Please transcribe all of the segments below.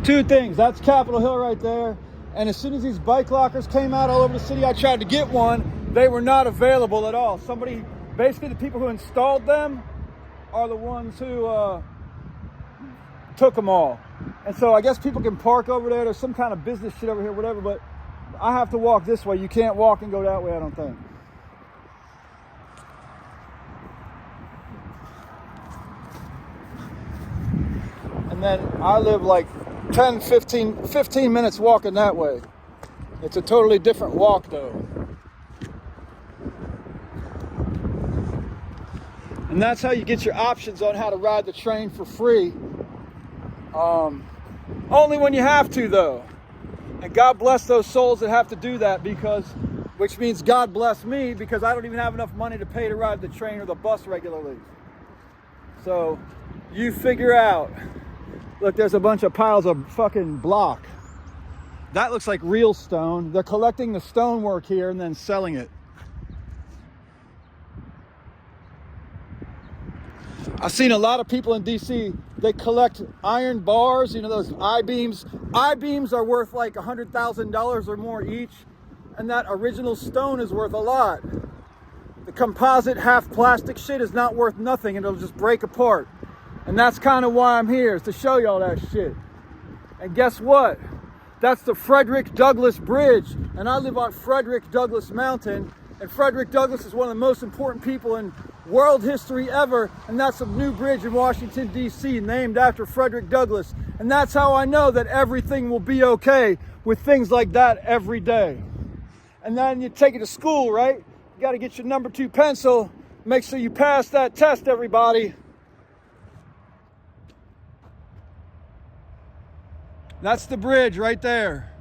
Two things. That's Capitol Hill right there. And as soon as these bike lockers came out all over the city, I tried to get one. They were not available at all. Basically the people who installed them are the ones who took them all. And so I guess people can park over there. There's some kind of business shit over here, whatever, but I have to walk this way. You can't walk and go that way, I don't think. And then I live like 15 minutes walking that way. It's a totally different walk though. And that's how you get your options on how to ride the train for free. Only when you have to though. And God bless those souls that have to do that, which means God bless me, because I don't even have enough money to pay to ride the train or the bus regularly. So you figure out. Look, there's a bunch of piles of fucking block. That looks like real stone. They're collecting the stonework here and then selling it. I've seen a lot of people in DC, they collect iron bars, you know, those I-beams. I-beams are worth like $100,000 or more each, and that original stone is worth a lot. The composite half plastic shit is not worth nothing, and it'll just break apart. And that's kind of why I'm here, is to show y'all that shit. And guess what? That's the Frederick Douglass Bridge. And I live on Frederick Douglass Mountain. And Frederick Douglass is one of the most important people in world history ever. And that's a new bridge in Washington, D.C. named after Frederick Douglass. And that's how I know that everything will be okay with things like that every day. And then you take it to school, right? You got to get your number 2 pencil. Make sure you pass that test, everybody. That's the bridge right there.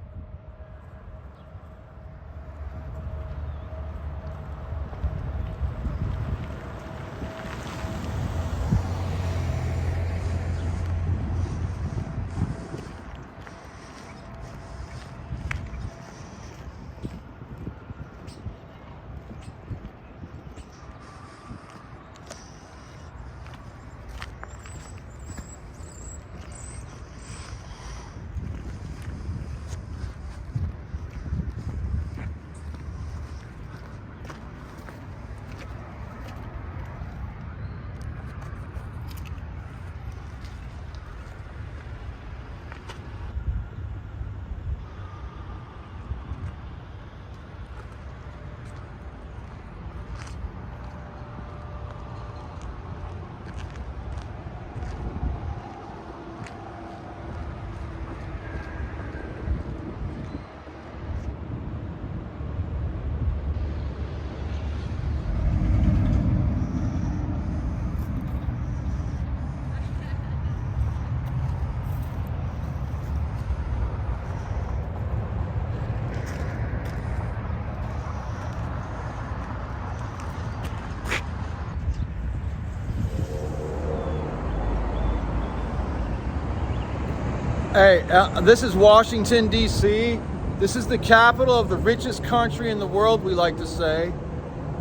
Hey, this is Washington, D.C. This is the capital of the richest country in the world, we like to say.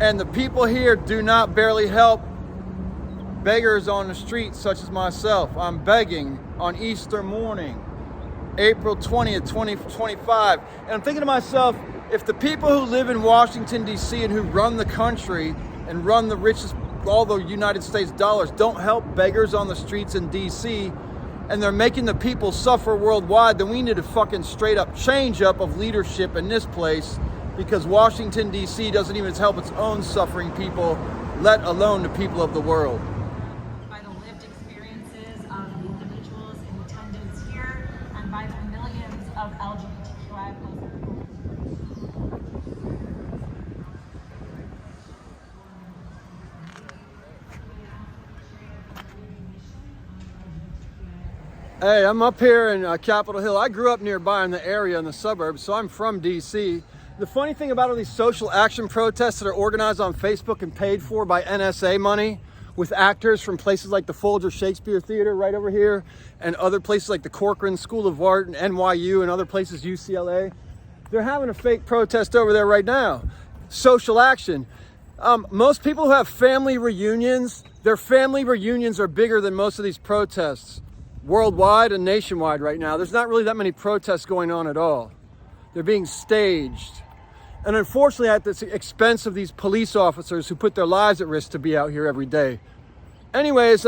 And the people here do not barely help beggars on the street, such as myself. I'm begging on Easter morning, April 20th, 2025. And I'm thinking to myself, if the people who live in Washington, D.C. and who run the country and run the richest, all the United States dollars, don't help beggars on the streets in D.C., and they're making the people suffer worldwide, then we need a fucking straight up change up of leadership in this place, because Washington, D.C. doesn't even help its own suffering people, let alone the people of the world. By the lived experiences of the individuals in attendance here, and by the millions of LGBTQI plus. Hey, I'm up here in Capitol Hill. I grew up nearby in the area in the suburbs, so I'm from DC. The funny thing about all these social action protests that are organized on Facebook and paid for by NSA money, with actors from places like the Folger Shakespeare Theater right over here, and other places like the Corcoran School of Art and NYU and other places, UCLA, they're having a fake protest over there right now. Social action. Most people who have family reunions, their family reunions are bigger than most of these protests. worldwide and nationwide right now. There's not really that many protests going on at all. They're being staged. And unfortunately, at the expense of these police officers who put their lives at risk to be out here every day. Anyways,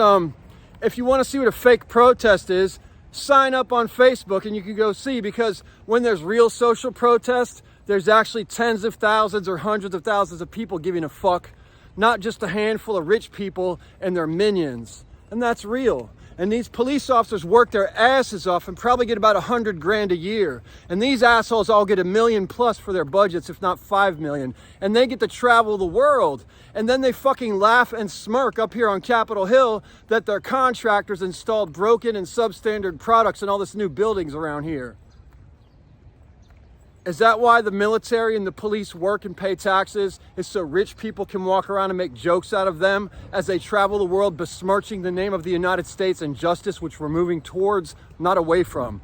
if you want to see what a fake protest is, sign up on Facebook and you can go see, because when there's real social protest, there's actually tens of thousands or hundreds of thousands of people giving a fuck, not just a handful of rich people and their minions. And that's real. And these police officers work their asses off and probably get about $100,000 a year. And these assholes all get $1 million plus for their budgets, if not 5 million. And they get to travel the world. And then they fucking laugh and smirk up here on Capitol Hill that their contractors installed broken and substandard products in all this new buildings around here. Is that why the military and the police work and pay taxes? Is so rich people can walk around and make jokes out of them as they travel the world besmirching the name of the United States and justice, which we're moving towards, not away from.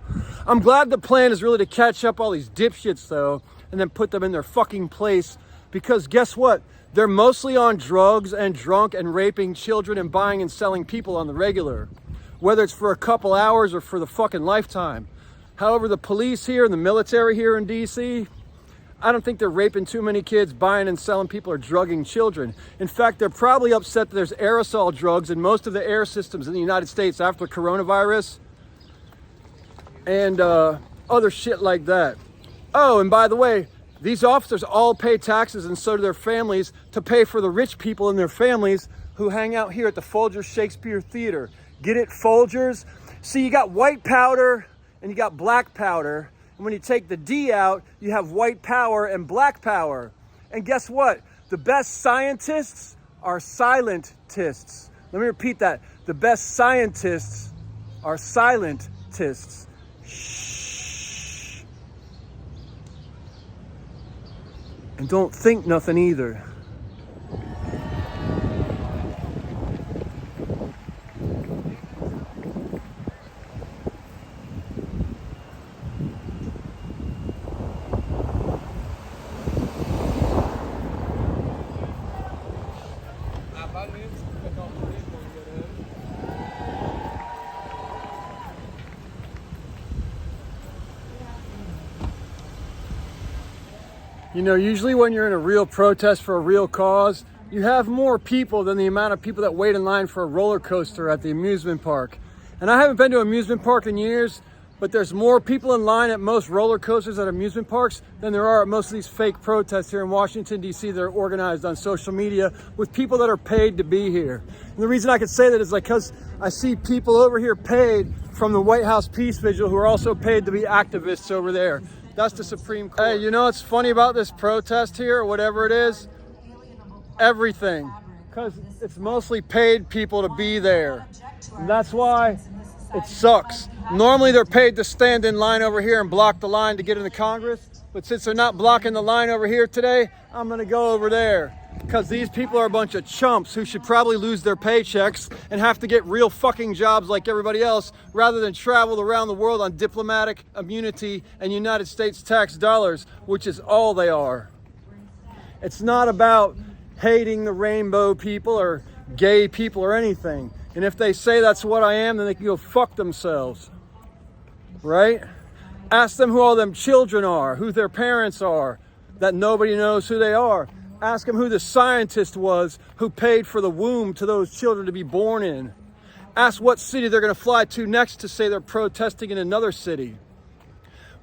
I'm glad the plan is really to catch up all these dipshits though, and then put them in their fucking place, because guess what? They're mostly on drugs and drunk and raping children and buying and selling people on the regular, whether it's for a couple hours or for the fucking lifetime. However, the police here and the military here in DC, I don't think they're raping too many kids, buying and selling people, or drugging children. In fact, they're probably upset that there's aerosol drugs in most of the air systems in the United States after coronavirus and other shit like that. Oh, and by the way, these officers all pay taxes, and so do their families, to pay for the rich people and their families who hang out here at the Folgers Shakespeare Theater. Get it, Folgers? See, you got white powder and you got black powder. And when you take the D out, you have white power and black power. And guess what? The best scientists are silentists. Let me repeat that. The best scientists are silentists. Shh. And don't think nothing either. You know, usually when you're in a real protest for a real cause, you have more people than the amount of people that wait in line for a roller coaster at the amusement park. And I haven't been to an amusement park in years, but there's more people in line at most roller coasters at amusement parks than there are at most of these fake protests here in Washington, D.C. that are organized on social media with people that are paid to be here. And the reason I can say that is like because I see people over here paid from the White House Peace Vigil who are also paid to be activists over there. That's the Supreme Court. Hey, you know what's funny about this protest here, or whatever it is? Everything. Because it's mostly paid people to be there. And that's why it sucks. Normally they're paid to stand in line over here and block the line to get into Congress. But since they're not blocking the line over here today, I'm going to go over there. Because these people are a bunch of chumps who should probably lose their paychecks and have to get real fucking jobs like everybody else, rather than travel around the world on diplomatic immunity and United States tax dollars, which is all they are. It's not about hating the rainbow people or gay people or anything. And if they say that's what I am, then they can go fuck themselves. Right? Ask them who all them children are, who their parents are, that nobody knows who they are. Ask them who the scientist was who paid for the womb to those children to be born in. Ask what city they're going to fly to next to say they're protesting in another city.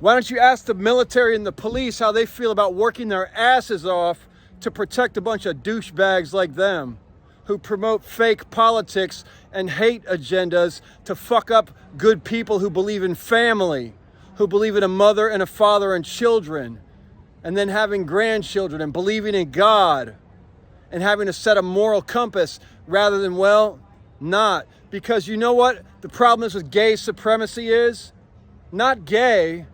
Why don't you ask the military and the police how they feel about working their asses off to protect a bunch of douchebags like them who promote fake politics and hate agendas to fuck up good people who believe in family, who believe in a mother and a father and children, and then having grandchildren and believing in God and having a set of moral compass rather than, well, not. Because you know what the problem is with gay supremacy is? Not gay,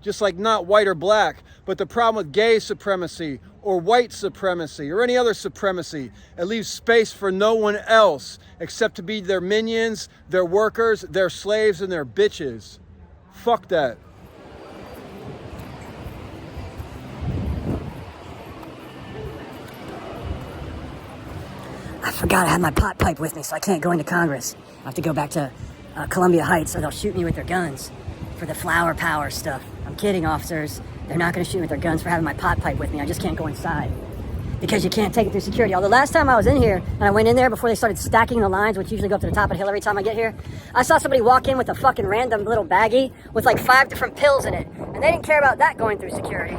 just like not white or black, but the problem with gay supremacy or white supremacy or any other supremacy, it leaves space for no one else except to be their minions, their workers, their slaves, and their bitches. Fuck that. I forgot I had my pot pipe with me, so I can't go into Congress. I have to go back to Columbia Heights, or they'll shoot me with their guns for the flower power stuff. I'm kidding, officers. They're not going to shoot me with their guns for having my pot pipe with me. I just can't go inside because you can't take it through security. Although last time I was in here, and I went in there before they started stacking the lines, which usually go up to the top of the hill every time I get here, I saw somebody walk in with a fucking random little baggie with like 5 different pills in it. And they didn't care about that going through security.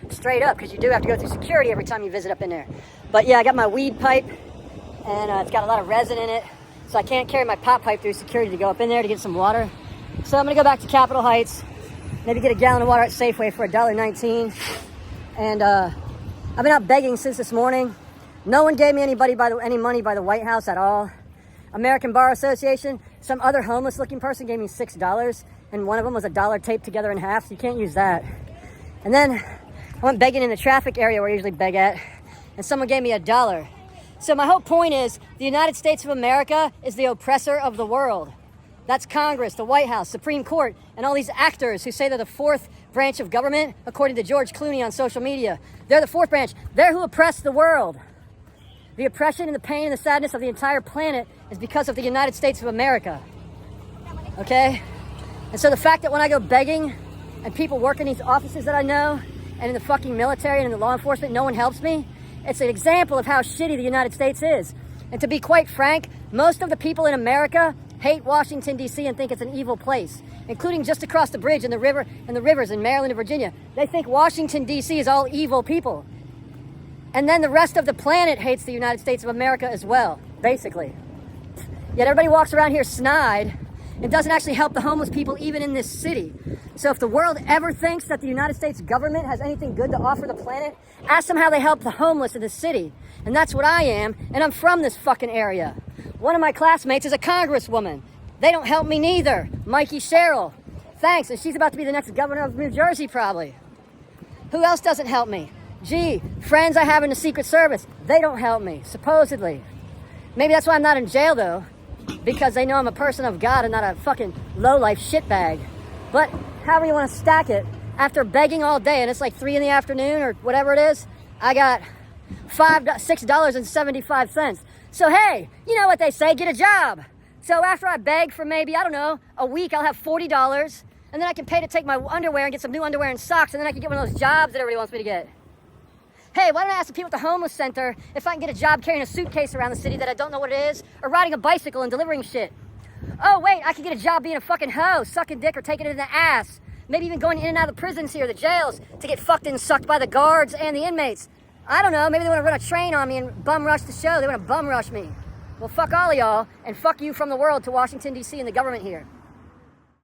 Straight up, because you do have to go through security every time you visit up in there. But yeah, I got my weed pipe, and it's got a lot of resin in it, so I can't carry my pot pipe through security to go up in there to get some water. So I'm gonna go back to Capitol Heights, maybe get a gallon of water at Safeway for $1.19. And I've been out begging since this morning. No one gave me any money by the White House at all. American Bar Association, some other homeless looking person gave me $6, and one of them was $1 taped together in half, so you can't use that. And then I went begging in the traffic area where I usually beg at, and someone gave me $1. So my whole point is, the United States of America is the oppressor of the world. That's Congress, the White House, Supreme Court, and all these actors who say they're the fourth branch of government, according to George Clooney on social media. They're the fourth branch. They're who oppress the world. The oppression and the pain and the sadness of the entire planet is because of the United States of America. Okay? And so the fact that when I go begging and people work in these offices that I know and in the fucking military and in the law enforcement, no one helps me, it's an example of how shitty the United States is. And to be quite frank, most of the people in America hate Washington, D.C. and think it's an evil place, including just across the bridge in the river and the rivers in Maryland and Virginia. They think Washington, D.C. is all evil people. And then the rest of the planet hates the United States of America as well, basically. Yet everybody walks around here snide and doesn't actually help the homeless people even in this city. So if the world ever thinks that the United States government has anything good to offer the planet, ask them how they help the homeless in the city. And that's what I am, and I'm from this fucking area. One of my classmates is a congresswoman. They don't help me neither. Mikey Sherrill. Thanks, and she's about to be the next governor of New Jersey probably. Who else doesn't help me? Gee, friends I have in the Secret Service, they don't help me, supposedly. Maybe that's why I'm not in jail though, because they know I'm a person of God and not a fucking lowlife shitbag. But however you want to stack it, after begging all day, and it's like 3 in the afternoon or whatever it is, I got $6.75. So hey, you know what they say, get a job. So after I beg for maybe, I don't know, a week, I'll have $40, and then I can pay to take my underwear and get some new underwear and socks, and then I can get one of those jobs that everybody wants me to get. Hey, why don't I ask the people at the homeless center if I can get a job carrying a suitcase around the city that I don't know what it is, or riding a bicycle and delivering shit? Oh wait, I can get a job being a fucking hoe, sucking dick or taking it in the ass. Maybe even going in and out of the prisons here, the jails, to get fucked and sucked by the guards and the inmates. I don't know, maybe they want to run a train on me and bum rush the show. They want to bum rush me. Well, fuck all of y'all, and fuck you from the world to Washington, D.C. and the government here.